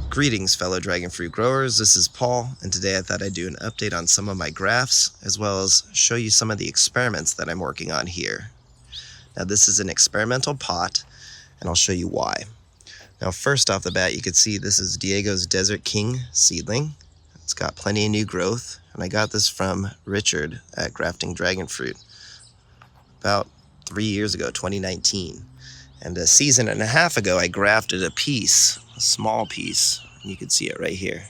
Greetings, fellow dragon fruit growers. This is Paul, and today I thought I'd do an update on some of my grafts, as well as show you some of the experiments that I'm working on here. Now, this is an experimental pot, and I'll show you why. Now, first off the bat, you can see this is Diego's Desert King seedling. It's got plenty of new growth, and I got this from Richard at Grafting Dragon Fruit about 3 years ago, 2019. And a season and a half ago, I grafted a piece, a small piece, and you can see it right here.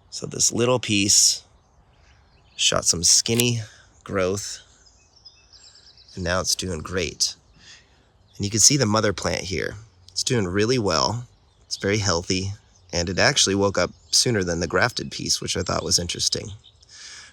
So this little piece shot some skinny growth, and now it's doing great. And you can see the mother plant here. It's doing really well. It's very healthy, and it actually woke up sooner than the grafted piece, which I thought was interesting.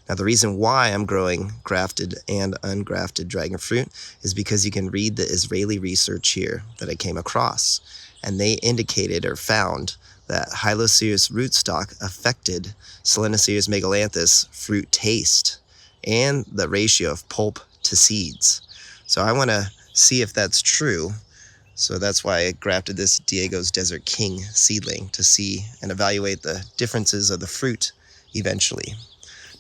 Now, the reason why I'm growing grafted and ungrafted dragon fruit is because you can read the Israeli research here that I came across. And they indicated or found that Hyloceus rootstock affected Selenoceus megalanthus fruit taste and the ratio of pulp to seeds. So I want to see if that's true. So that's why I grafted this Diego's Desert King seedling to see and evaluate the differences of the fruit eventually.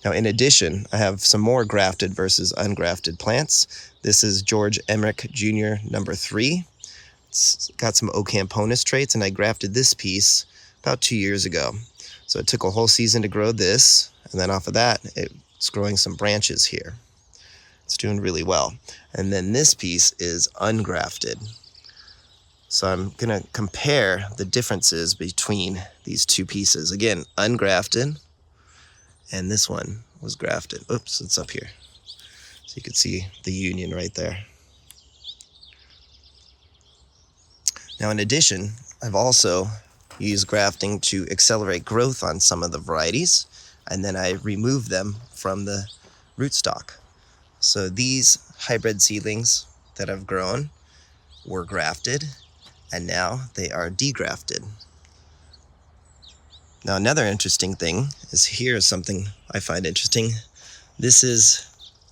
Now, in addition, I have some more grafted versus ungrafted plants. This is George Emmerich Jr. number 3. It's got some Ocamponus traits, and I grafted this piece about 2 years ago. So it took a whole season to grow this, and then off of that, it's growing some branches here. It's doing really well. And then this piece is ungrafted. So I'm gonna compare the differences between these two pieces. Again, ungrafted, and this one was grafted. Oops, it's up here. So you can see the union right there. Now, in addition, I've also used grafting to accelerate growth on some of the varieties, and then I remove them from the rootstock. So these hybrid seedlings that I've grown were grafted, and now they are degrafted. Now, another interesting thing is here's something I find interesting. This is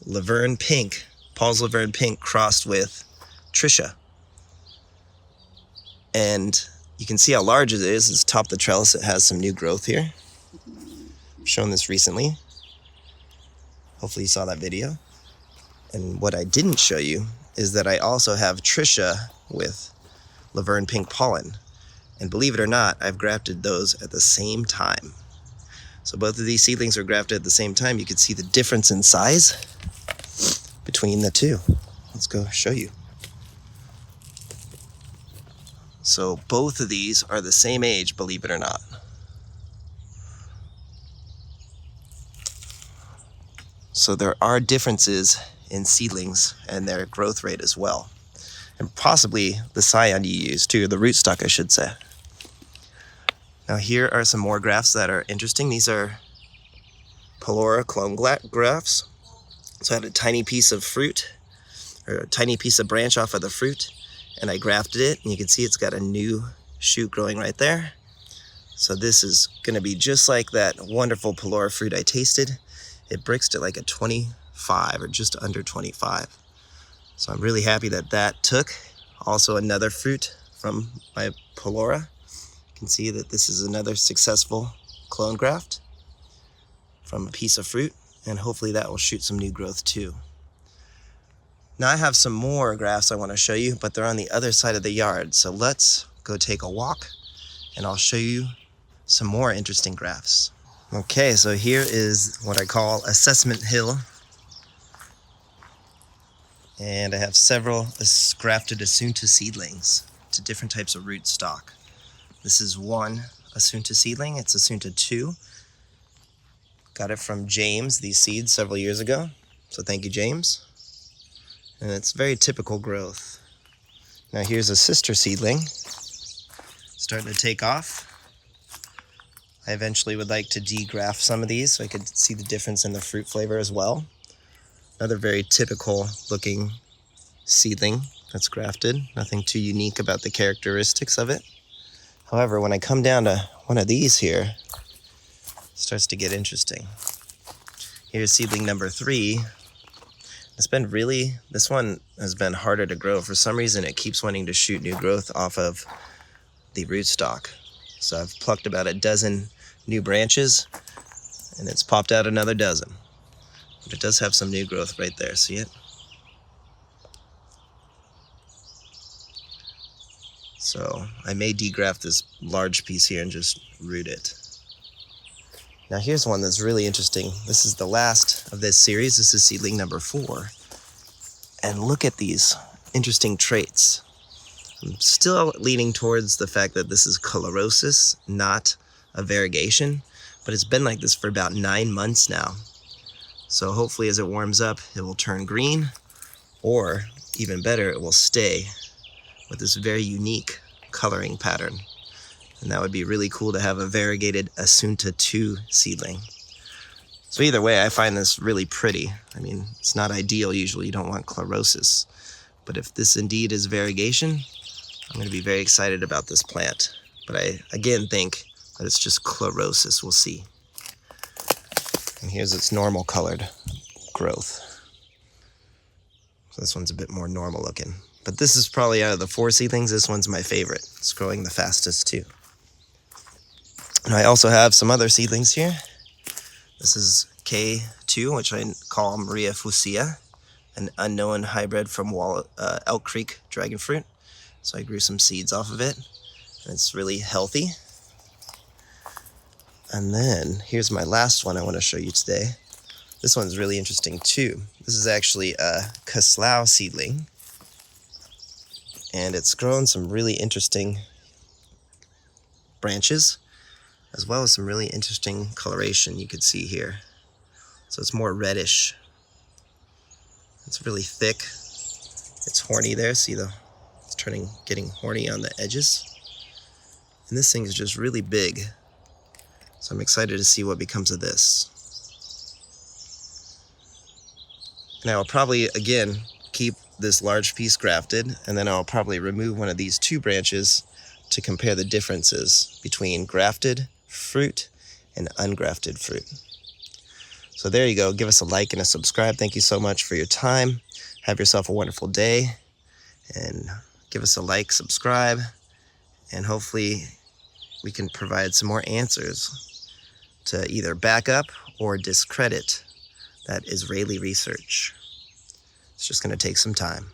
Laverne Pink, Paul's Laverne Pink crossed with Tricia. And you can see how large it is. It's top of the trellis. It has some new growth here. I've shown this recently. Hopefully you saw that video. And what I didn't show you is that I also have Tricia with Laverne Pink pollen. And believe it or not, I've grafted those at the same time. So both of these seedlings are grafted at the same time. You can see the difference in size between the two. Let's go show you. So both of these are the same age, believe it or not. So there are differences in seedlings and their growth rate as well. And possibly the scion you use too, the rootstock I should say. Now here are some more grafts that are interesting. These are Pelora clone grafts. So I had a tiny piece of fruit, or a tiny piece of branch off of the fruit, and I grafted it, and you can see it's got a new shoot growing right there. So this is gonna be just like that wonderful Pelora fruit I tasted. It Brixed at like a 25 or just under 25. So I'm really happy that that took. Also another fruit from my Pelora. You can see that this is another successful clone graft from a piece of fruit, and hopefully that will shoot some new growth too. Now I have some more grafts I want to show you, but they're on the other side of the yard. So let's go take a walk and I'll show you some more interesting grafts. Okay, so here is what I call Assessment Hill. And I have several grafted Assunta seedlings to different types of rootstock. This is one Assunta seedling. It's Assunta 2. Got it from James, these seeds, several years ago. So thank you, James. And it's very typical growth. Now here's a sister seedling. Starting to take off. I eventually would like to degraft some of these so I could see the difference in the fruit flavor as well. Another very typical looking seedling that's grafted. Nothing too unique about the characteristics of it. However, when I come down to one of these here, it starts to get interesting. Here's seedling number 3. This one has been harder to grow. For some reason, it keeps wanting to shoot new growth off of the rootstock. So I've plucked about a dozen new branches, and it's popped out another dozen. But it does have some new growth right there, see it? So I may degraft this large piece here and just root it. Now here's one that's really interesting. This is the last of this series. This is seedling number 4. And look at these interesting traits. I'm still leaning towards the fact that this is chlorosis, not a variegation, but it's been like this for about 9 months now. So hopefully as it warms up, it will turn green, or even better, it will stay with this very unique coloring pattern. And that would be really cool to have a variegated Assunta 2 seedling. So either way, I find this really pretty. I mean, it's not ideal. Usually you don't want chlorosis. But if this indeed is variegation, I'm going to be very excited about this plant. But I, again, think that it's just chlorosis. We'll see. And here's its normal colored growth. So this one's a bit more normal looking. But this is probably, out of the 4 seedlings, this one's my favorite. It's growing the fastest too. And I also have some other seedlings here. This is K2, which I call Maria Fusia, an unknown hybrid from Elk Creek dragon fruit. So I grew some seeds off of it, and it's really healthy. And then here's my last one I want to show you today. This one's really interesting too. This is actually a Caslau seedling, and it's grown some really interesting branches, as well as some really interesting coloration you could see here. So it's more reddish. It's really thick. It's horny there. See it's getting horny on the edges. And this thing is just really big. So I'm excited to see what becomes of this. And I will probably, again, keep this large piece grafted, and then I'll probably remove one of these 2 branches to compare the differences between grafted fruit and ungrafted fruit. So there you go. Give us a like and a subscribe. Thank you so much for your time. Have yourself a wonderful day, and give us a like, subscribe, and hopefully we can provide some more answers to either back up or discredit that Israeli research. It's just going to take some time.